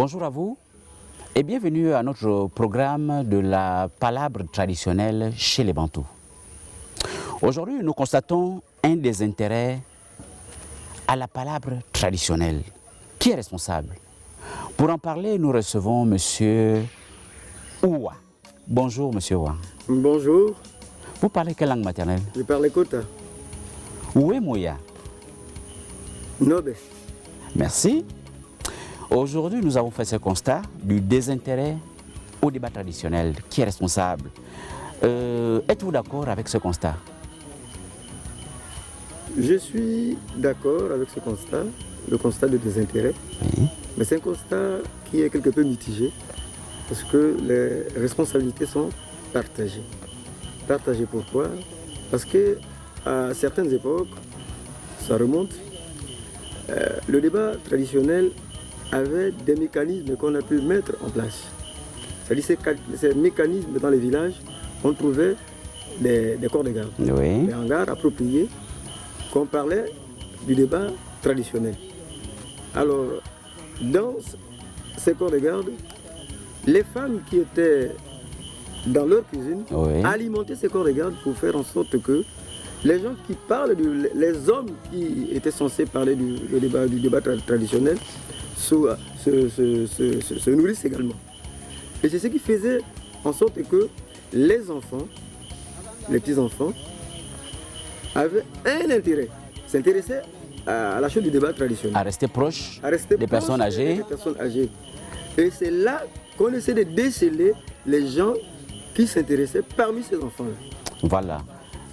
Bonjour à vous et bienvenue à notre programme de la palabre traditionnelle chez les Bantous. Aujourd'hui, nous constatons un désintérêt à la palabre traditionnelle. Qui est responsable? Pour en parler, nous recevons M. Ouwa. Bonjour M. Ouwa. Bonjour. Vous parlez quelle langue maternelle? Je parle Kota. Oué Mouya. Nobe. Merci. Aujourd'hui, nous avons fait ce constat du désintérêt au débat traditionnel. Qui est responsable? Êtes-vous d'accord avec ce constat? Je suis d'accord avec ce constat, le constat de désintérêt. Oui. Mais c'est un constat qui est quelque peu mitigé parce que les responsabilités sont partagées. Partagées pourquoi? Parce que à certaines époques, ça remonte, le débat traditionnel avait des mécanismes qu'on a pu mettre en place. C'est-à-dire ces mécanismes dans les villages, on trouvait des corps de garde, Oui. des hangars appropriés, qu'on parlait du débat traditionnel. Alors, dans ces corps de garde, les femmes qui étaient dans leur cuisine Oui. alimentaient ces corps de garde pour faire en sorte que les gens qui parlent, les hommes qui étaient censés parler du débat traditionnel, se nourrissent également. Et c'est ce qui faisait en sorte que les enfants, les petits-enfants, avaient un intérêt, s'intéressaient à la chose du débat traditionnel. À rester proche À rester des proche personnes âgées. des personnes âgées. Et c'est là qu'on essaie de déceler les gens qui s'intéressaient parmi ces enfants-là. Voilà,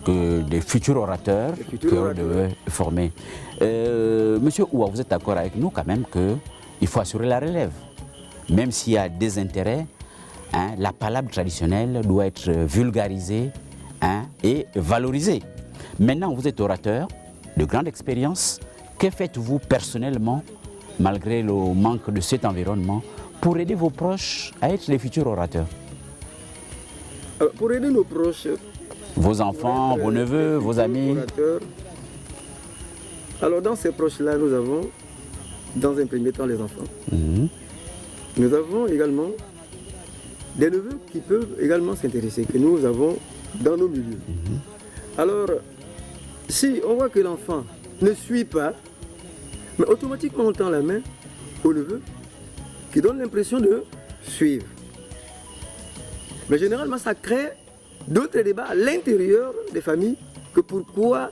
que des futurs orateurs Des futurs qu'on orateurs. devait former. Monsieur Ouwa, vous êtes d'accord avec nous quand même qu'il faut assurer la relève. Même s'il y a des intérêts, hein, la palabre traditionnelle doit être vulgarisée, hein, et valorisée. Maintenant, vous êtes orateur de grande expérience. Que faites-vous personnellement, malgré le manque de cet environnement, pour aider vos proches à être les futurs orateurs? Alors, pour aider nos proches, Vos enfants, vos neveux, vos amis. orateurs, alors dans ces proches-là, nous avons, dans un premier temps, les enfants. Mhm. Nous avons également des neveux qui peuvent également s'intéresser, que nous avons dans nos milieux. Alors, si on voit que l'enfant ne suit pas, mais automatiquement on tend la main au neveu qui donne l'impression de suivre. Mais généralement, ça crée d'autres débats à l'intérieur des familles que pourquoi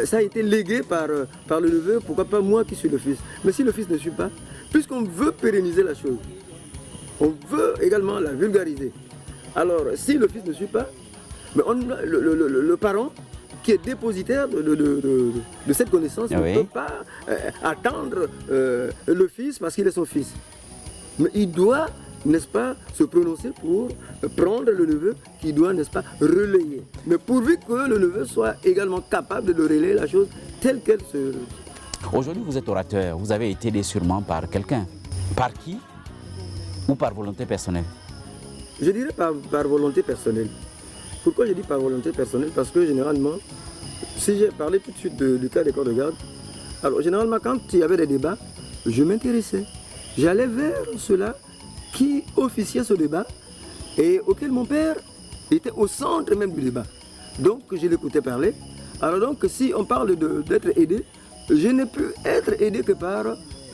ça a été légué par le neveu, pourquoi pas moi qui suis le fils. Mais si le fils ne suit pas, puisqu'on veut pérenniser la chose, on veut également la vulgariser. Alors, si le fils ne suit pas, mais le parent qui est dépositaire de cette connaissance Oui. ne peut pas attendre le fils parce qu'il est son fils. Mais il doit, n'est-ce pas, se prononcer pour prendre le neveu qui doit, n'est-ce pas, relayer. Mais pourvu que le neveu soit également capable de relayer la chose telle qu'elle se... Aujourd'hui, vous êtes orateur, vous avez été aidé sûrement par quelqu'un. Par qui? Ou par volonté personnelle? Je dirais par volonté personnelle. Pourquoi je dis par volonté personnelle? Parce que généralement, si j'ai parlé tout de suite du cas des corps de garde, alors généralement quand il y avait des débats, je m'intéressais. J'allais vers ceux-là qui officiaient ce débat et auquel mon père était au centre même du débat. Donc je l'écoutais parler. Alors donc si on parle d'être aidé, je n'ai pu être aidé que par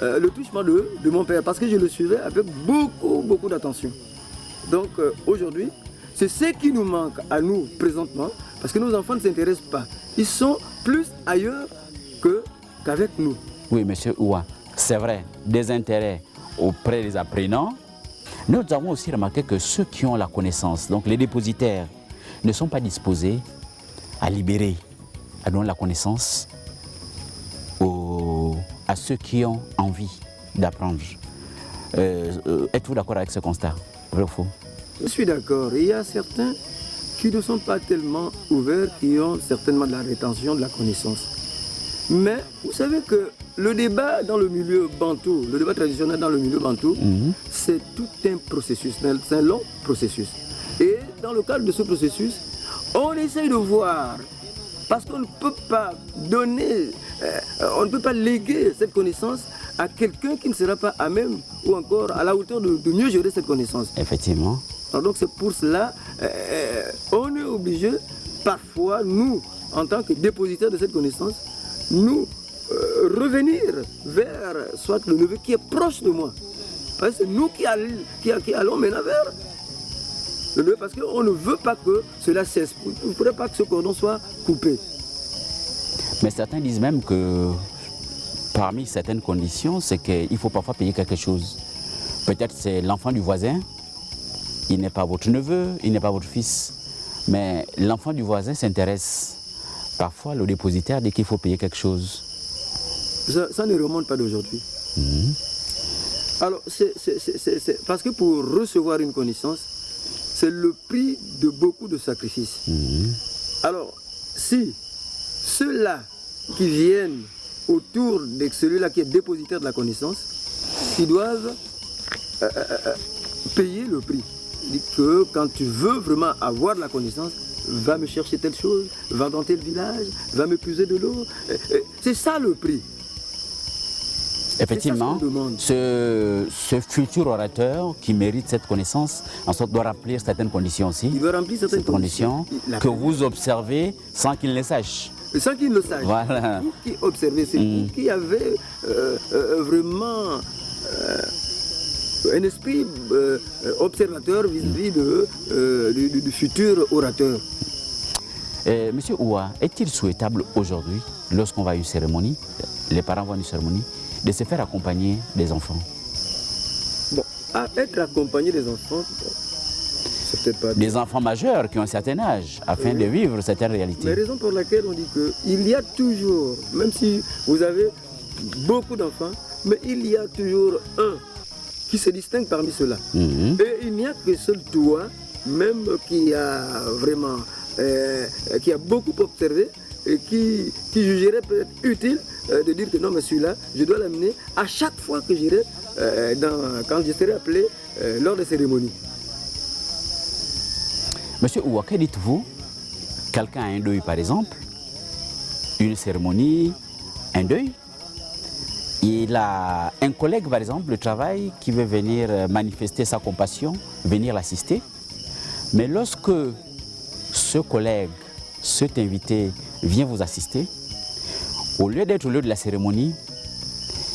le touchement de mon père parce que je le suivais avec beaucoup d'attention. Donc aujourd'hui, c'est ce qui nous manque à nous présentement parce que nos enfants ne s'intéressent pas. Ils sont plus ailleurs qu'avec nous. Oui, monsieur Ouwa, c'est vrai, des intérêts auprès des apprenants. Nous avons aussi remarqué que ceux qui ont la connaissance, donc les dépositaires, ne sont pas disposés à libérer, à donner la connaissance à ceux qui ont envie d'apprendre. Êtes-vous d'accord avec ce constat? Vrai ou faux? Je suis d'accord. Il y a certains qui ne sont pas tellement ouverts, qui ont certainement de la rétention de la connaissance. Mais vous savez que le débat dans le milieu bantou, le débat traditionnel dans le milieu bantou, c'est tout un processus, c'est un long processus. Et dans le cadre de ce processus, on essaye de voir, parce qu'on ne peut pas donner, on ne peut pas léguer cette connaissance à quelqu'un qui ne sera pas à même ou encore à la hauteur de mieux gérer cette connaissance. Effectivement. Alors donc c'est pour cela, on est obligé, parfois, nous, en tant que dépositaires de cette connaissance, nous revenir vers soit le neveu qui est proche de moi. Parce que c'est nous qui allons maintenant vers le neveu, parce qu'on ne veut pas que cela cesse. On ne voudrait pas que ce cordon soit coupé. Mais certains disent même que parmi certaines conditions, c'est qu'il faut parfois payer quelque chose. Peut-être c'est l'enfant du voisin, il n'est pas votre neveu, il n'est pas votre fils, mais l'enfant du voisin s'intéresse. Parfois, le dépositaire dit qu'il faut payer quelque chose. Ça ne remonte pas d'aujourd'hui. Alors, parce que pour recevoir une connaissance, c'est le prix de beaucoup de sacrifices. Alors, si ceux-là qui viennent autour de celui-là qui est dépositaire de la connaissance, ils doivent payer le prix. Il dit que quand tu veux vraiment avoir de la connaissance, va me chercher telle chose, va dans tel village, va me puiser de l'eau. C'est ça le prix. Effectivement, ce futur orateur qui mérite cette connaissance, en sorte doit remplir certaines conditions aussi. Il doit remplir certaines conditions que vous observez sans qu'il le sache. Sans qu'il le sache. Voilà. Vous qui observez, c'est vous qui avez vraiment un esprit observateur vis-à-vis du futur orateur. Monsieur Oua, est-il souhaitable aujourd'hui, lorsqu'on va à une cérémonie, les parents vont à une cérémonie, de se faire accompagner des enfants? Bon, à être accompagné des enfants, c'est peut-être pas... Des enfants majeurs qui ont un certain âge, afin de vivre certaines réalités. Mais raison pour laquelle on dit qu'il y a toujours, même si vous avez beaucoup d'enfants, mais il y a toujours un qui se distingue parmi ceux-là. Et il n'y a que seul toi, même qui a vraiment, qui a beaucoup observé, et qui jugerait peut-être utile de dire que non, mais celui-là, je dois l'amener à chaque fois que j'irai, quand je serai appelé lors des cérémonies. Monsieur Oua, que dites-vous? Quelqu'un a un deuil, par exemple, une cérémonie, un deuil. Il a un collègue, par exemple, de travail qui veut venir manifester sa compassion, venir l'assister. Mais lorsque ce collègue, cet invité, vient vous assister, au lieu d'être au lieu de la cérémonie,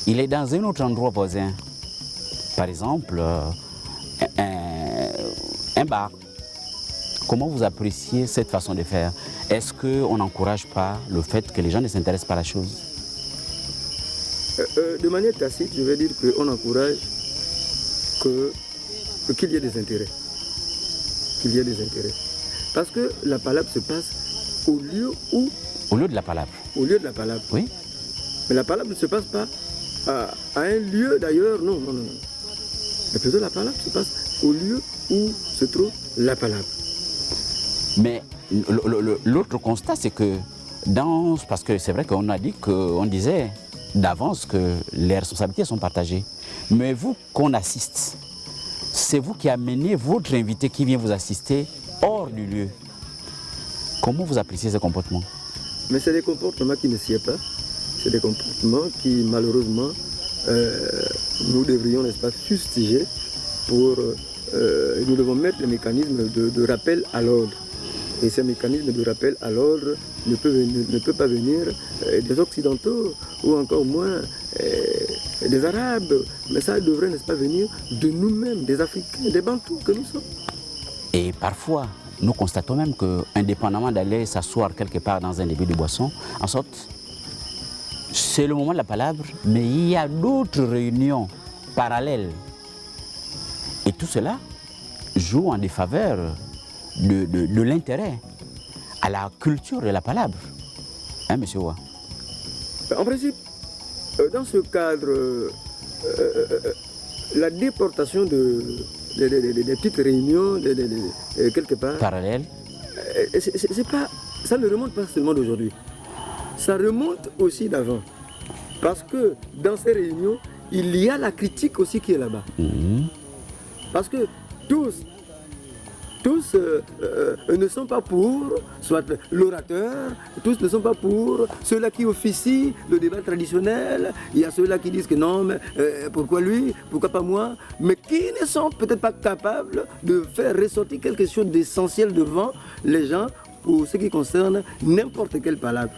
il est dans un autre endroit voisin. Par exemple, un bar. Comment vous appréciez cette façon de faire? Est-ce qu'on n'encourage pas le fait que les gens ne s'intéressent pas à la chose? De manière tacite, je vais dire qu'on encourage qu'il y ait des intérêts. Qu'il y ait des intérêts. Parce que la palabre se passe au lieu où... Au lieu de la palabre. Au lieu de la palabre. Oui. Mais la palabre ne se passe pas à un lieu d'ailleurs, non. Mais plutôt la palabre se passe au lieu où se trouve la palabre. Mais l'autre constat, c'est que parce que c'est vrai qu'on a dit qu'on disait d'avance que les responsabilités sont partagées. Mais vous qu'on assiste, c'est vous qui amenez votre invité qui vient vous assister hors du lieu. Comment vous appréciez ce comportement? Mais c'est des comportements qui ne s'y est pas. C'est des comportements qui, malheureusement, nous devrions, n'est-ce pas, fustiger pour... nous devons mettre des mécanismes de rappel à l'ordre. Et ces mécanismes de rappel à l'ordre ne peuvent pas venir des Occidentaux ou encore moins des Arabes. Mais ça devrait, n'est-ce pas, venir de nous-mêmes, des Africains, des Bantous que nous sommes. Et parfois, nous constatons même que, indépendamment d'aller s'asseoir quelque part dans un débit de boisson, en sorte, c'est le moment de la palabre, mais il y a d'autres réunions parallèles. Et tout cela joue en défaveur de l'intérêt à la culture de la palabre. Hein, monsieur Oua? En principe, dans ce cadre, la déportation des petites réunions quelque part... Parallèle. Ça ne remonte pas seulement d'aujourd'hui. Ça remonte aussi d'avant. Parce que dans ces réunions, il y a la critique aussi qui est là-bas. Parce que tous tous ne sont pas pour, soit l'orateur, tous ne sont pas pour, ceux-là qui officient le débat traditionnel, il y a ceux-là qui disent que non, mais pourquoi lui, pourquoi pas moi, mais qui ne sont peut-être pas capables de faire ressortir quelque chose d'essentiel devant les gens pour ce qui concerne n'importe quelle palabre.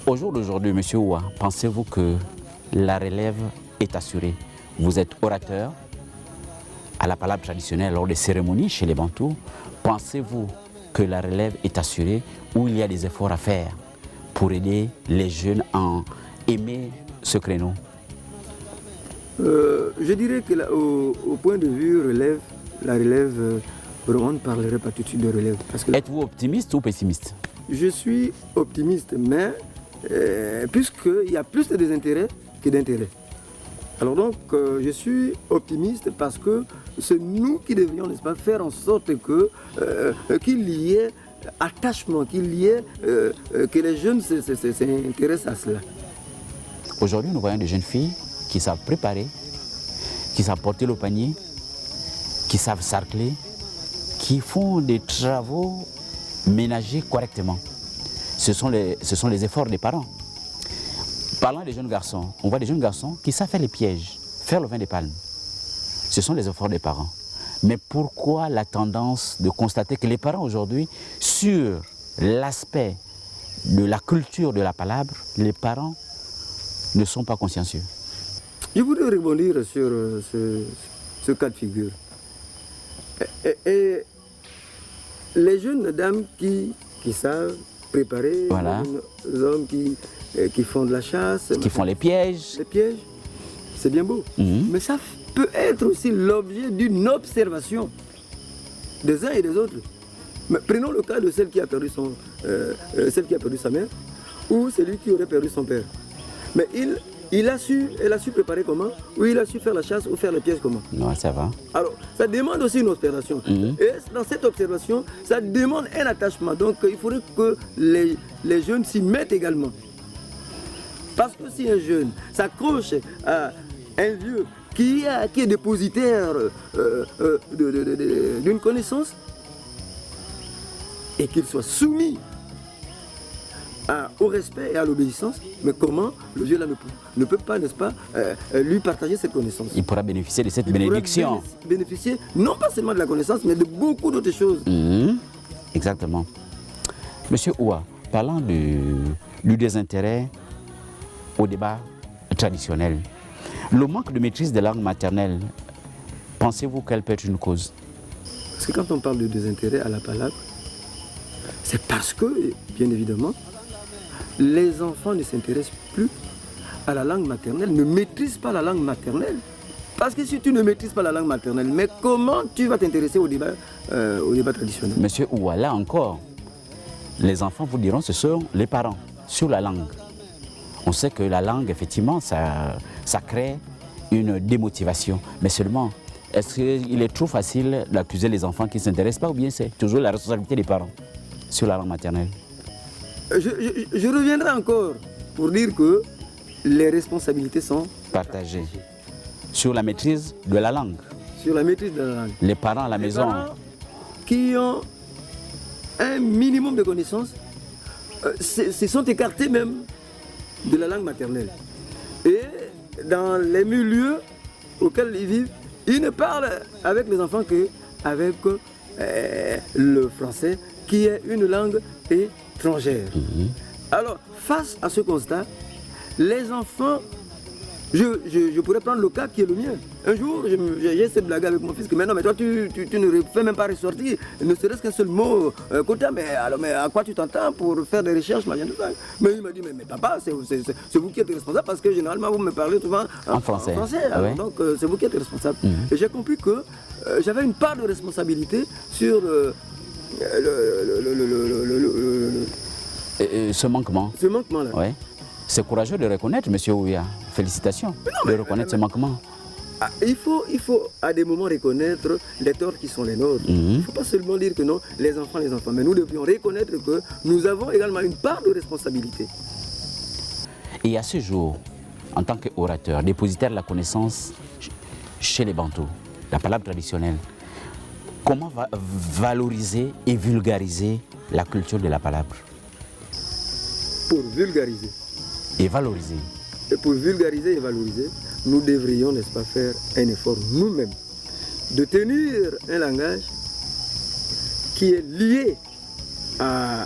Au jour d'aujourd'hui, M. Ouah, pensez-vous que la relève est assurée? Vous êtes orateur à la palabre traditionnelle lors des cérémonies chez les Bantous. Pensez-vous que la relève est assurée ou il y a des efforts à faire pour aider les jeunes à aimer ce créneau? Je dirais que là, au point de vue relève, la relève, on ne parlerait pas tout de suite de relève. Êtes-vous optimiste ou pessimiste? Je suis optimiste, mais puisqu'il y a plus de désintérêt que d'intérêt. Alors donc, je suis optimiste parce que c'est nous qui devrions, n'est-ce pas, faire en sorte que, qu'il y ait attachement, qu'il y ait, que les jeunes s'intéressent à cela. Aujourd'hui, nous voyons des jeunes filles qui savent préparer, qui savent porter le panier, qui savent sarcler, qui font des travaux ménagers correctement. Ce sont les efforts des parents. Parlant des jeunes garçons, on voit des jeunes garçons qui savent faire les pièges, faire le vin des palmes. Ce sont les efforts des parents. Mais pourquoi la tendance de constater que les parents aujourd'hui, sur l'aspect de la culture de la palabre, les parents ne sont pas consciencieux? Je voudrais rebondir sur ce cas de figure. Et les jeunes dames qui savent préparer, voilà. Les hommes qui font de la chasse, qui font les pièges. Les pièges, c'est bien beau. Mais ça peut être aussi l'objet d'une observation des uns et des autres. Mais prenons le cas de celle qui a perdu sa mère ou celui qui aurait perdu son père. Mais elle a su préparer comment? Ou il a su faire la chasse ou faire les pièges comment? Non, ça va. Alors, ça demande aussi une observation. Et dans cette observation, ça demande un attachement. Donc, il faudrait que les jeunes s'y mettent également. Parce que si un jeune s'accroche à un vieux qui est dépositaire d'une connaissance et qu'il soit soumis au respect et à l'obéissance, mais comment le vieux là ne peut pas, n'est-ce pas, lui partager cette connaissance? Il pourra bénéficier de cette bénédiction. Bénéficier non pas seulement de la connaissance, mais de beaucoup d'autres choses. Exactement. Monsieur Ouah, parlant du désintérêt au débat traditionnel, le manque de maîtrise des langues maternelles, pensez-vous qu'elle peut être une cause? Parce que quand on parle de désintérêt à la palabre, c'est parce que, bien évidemment, les enfants ne s'intéressent plus à la langue maternelle, ne maîtrisent pas la langue maternelle. Parce que si tu ne maîtrises pas la langue maternelle, mais comment tu vas t'intéresser au débat traditionnel? Monsieur Ouah, là encore, les enfants vous diront ce sont les parents sur la langue. On sait que la langue, effectivement, ça crée une démotivation. Mais seulement, est-ce qu'il est trop facile d'accuser les enfants qui ne s'intéressent pas ou bien c'est toujours la responsabilité des parents sur la langue maternelle? Je reviendrai encore pour dire que les responsabilités sont partagées sur la maîtrise de la langue. Sur la maîtrise de la langue. Les parents à la maison. Parents qui ont un minimum de connaissances se sont écartés même de la langue maternelle. Et dans les milieux auxquels ils vivent, ils ne parlent avec les enfants qu'avec le français, qui est une langue étrangère. Alors, face à ce constat, les enfants, je pourrais prendre le cas qui est le mien. Un jour, j'ai cette blague avec mon fils que mais non, mais toi, tu ne fais même pas ressortir, ne serait-ce qu'un seul mot quota, mais à quoi tu t'entends pour faire des recherches, machin, tout ça. Mais il m'a dit, mais papa, c'est vous qui êtes responsable parce que généralement, vous me parlez souvent en français. Alors, donc, c'est vous qui êtes responsable. Et j'ai compris que j'avais une part de responsabilité sur ce manquement. Ce manquement-là. Ouais. C'est courageux de reconnaître, monsieur Ouya. Félicitations de reconnaître ce manquement. Il faut à des moments reconnaître les torts qui sont les nôtres. Il ne faut pas seulement dire que non, les enfants, mais nous devions reconnaître que nous avons également une part de responsabilité. Et à ce jour, en tant qu'orateur, dépositaire de la connaissance chez les Bantous, la palabre traditionnelle, Comment valoriser et vulgariser la culture de la palabre? Pour vulgariser. Et valoriser. Et pour vulgariser et valoriser, nous devrions, n'est-ce pas, faire un effort nous-mêmes de tenir un langage qui est lié à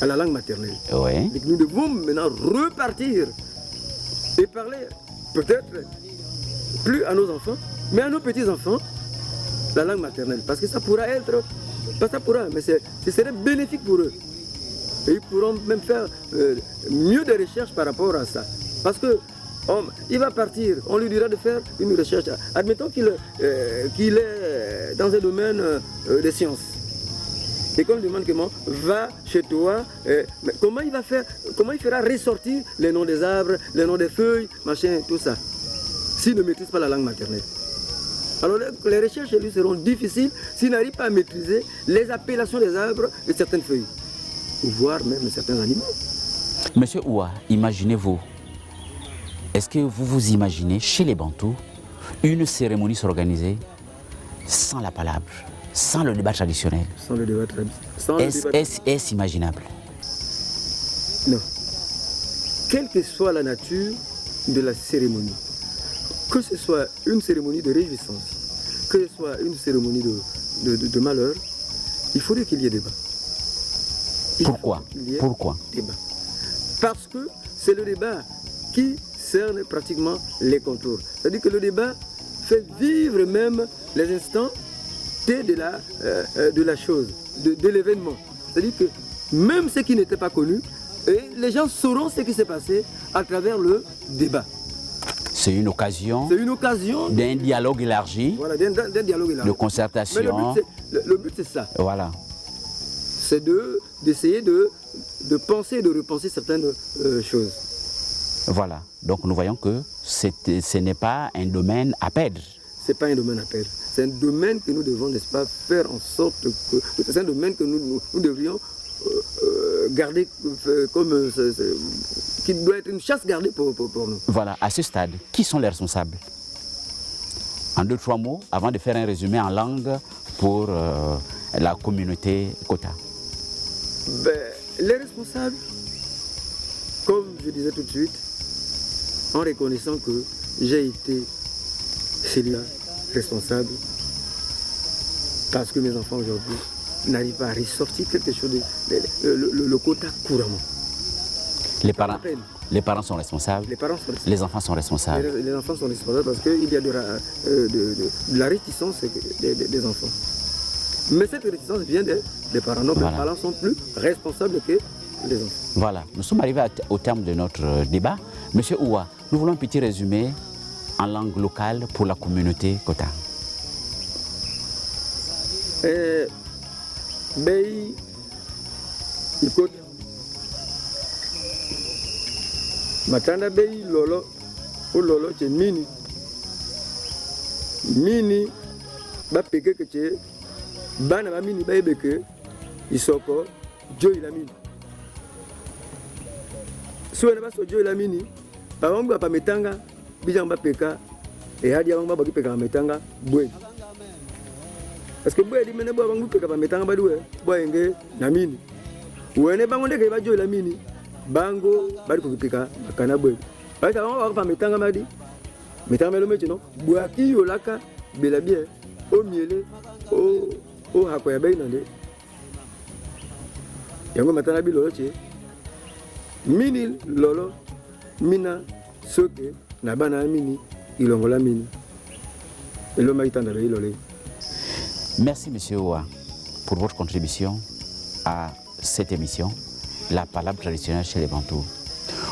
la langue maternelle. Ouais. Et que nous devons maintenant repartir et parler peut-être plus à nos enfants, mais à nos petits-enfants, la langue maternelle. Parce que ça pourra être, pas ça pourra, mais ce serait bénéfique pour eux. Et ils pourront même faire mieux de recherches par rapport à ça. Parce que il va partir, on lui dira de faire une recherche. Admettons qu'il est dans un domaine des sciences. Et qu'on lui demande comment, va chez toi, mais comment il va faire, comment il fera ressortir les noms des arbres, les noms des feuilles, machin, tout ça, s'il ne maîtrise pas la langue maternelle. Alors les recherches chez lui seront difficiles s'il n'arrive pas à maîtriser les appellations des arbres et certaines feuilles, ou voire même certains animaux. Monsieur Oua, imaginez-vous, est-ce que vous vous imaginez chez les Bantous une cérémonie s'organiser sans la palabre, sans le débat traditionnel? Sans le débat traditionnel. Est-ce imaginable? Non. Quelle que soit la nature de la cérémonie, que ce soit une cérémonie de réjouissance, que ce soit une cérémonie de malheur, il faudrait qu'il y ait débat. Pourquoi? Pourquoi? Débat. Parce que c'est le débat qui cerne pratiquement les contours. C'est-à-dire que le débat fait vivre même les instants de la chose, de l'événement. C'est-à-dire que même ceux qui n'étaient pas connus, les gens sauront ce qui s'est passé à travers le débat. C'est une occasion d'un dialogue élargi, voilà, d'un dialogue élargi, de concertation. Mais le but c'est ça. Voilà. C'est d'essayer de penser et de repenser certaines choses. Voilà. Donc nous voyons que ce n'est pas un domaine à perdre. Ce n'est pas un domaine à perdre. C'est un domaine que nous devons, n'est-ce pas, faire en sorte que... C'est un domaine que nous devrions garder comme... qui doit être une chasse gardée pour nous. Voilà. À ce stade, qui sont les responsables? En 2-3 mots, avant de faire un résumé en langue pour la communauté Kota. Les responsables, comme je disais tout de suite, en reconnaissant que j'ai été celui-là responsable, parce que mes enfants aujourd'hui n'arrivent pas à ressortir quelque chose le quota couramment. Les parents sont responsables. Les parents sont responsables. Les enfants sont responsables. Les enfants sont responsables parce qu'il y a de la réticence des enfants. Mais cette réticence vient des parents. Donc voilà. Les parents sont plus responsables que les enfants. Voilà, nous sommes arrivés au terme de notre débat. Monsieur Oua, nous voulons un petit résumé en langue locale pour la communauté Kota. Bei ikot matanda bei lolo o lolo che mini ba peke ke che bana ba mini ba ebeke isoko joyi la mini so na ba so joyi la mini ba wangu ba metanga bijang ba peka e hadi wangu ba peka metanga bwe. Parce que boye di mene boye bangu peka ba metanga ba duwe boye nge na mini wene bango ndeke ba joyi la mini bango ba ko peka kana boye ba ta wangu ba metanga madi metanga melo mechi no boaki yolaka bela bien o miele o hakoya bei nande yango matana bi lolo che mini lolo mina soke na bana mini ilongola mini elo maitanda bei lolo. Merci Monsieur Oua pour votre contribution à cette émission, la palabre traditionnelle chez les Bantous.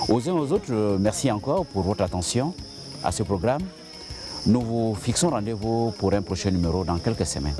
Aux uns aux autres, merci encore pour votre attention à ce programme. Nous vous fixons rendez-vous pour un prochain numéro dans quelques semaines.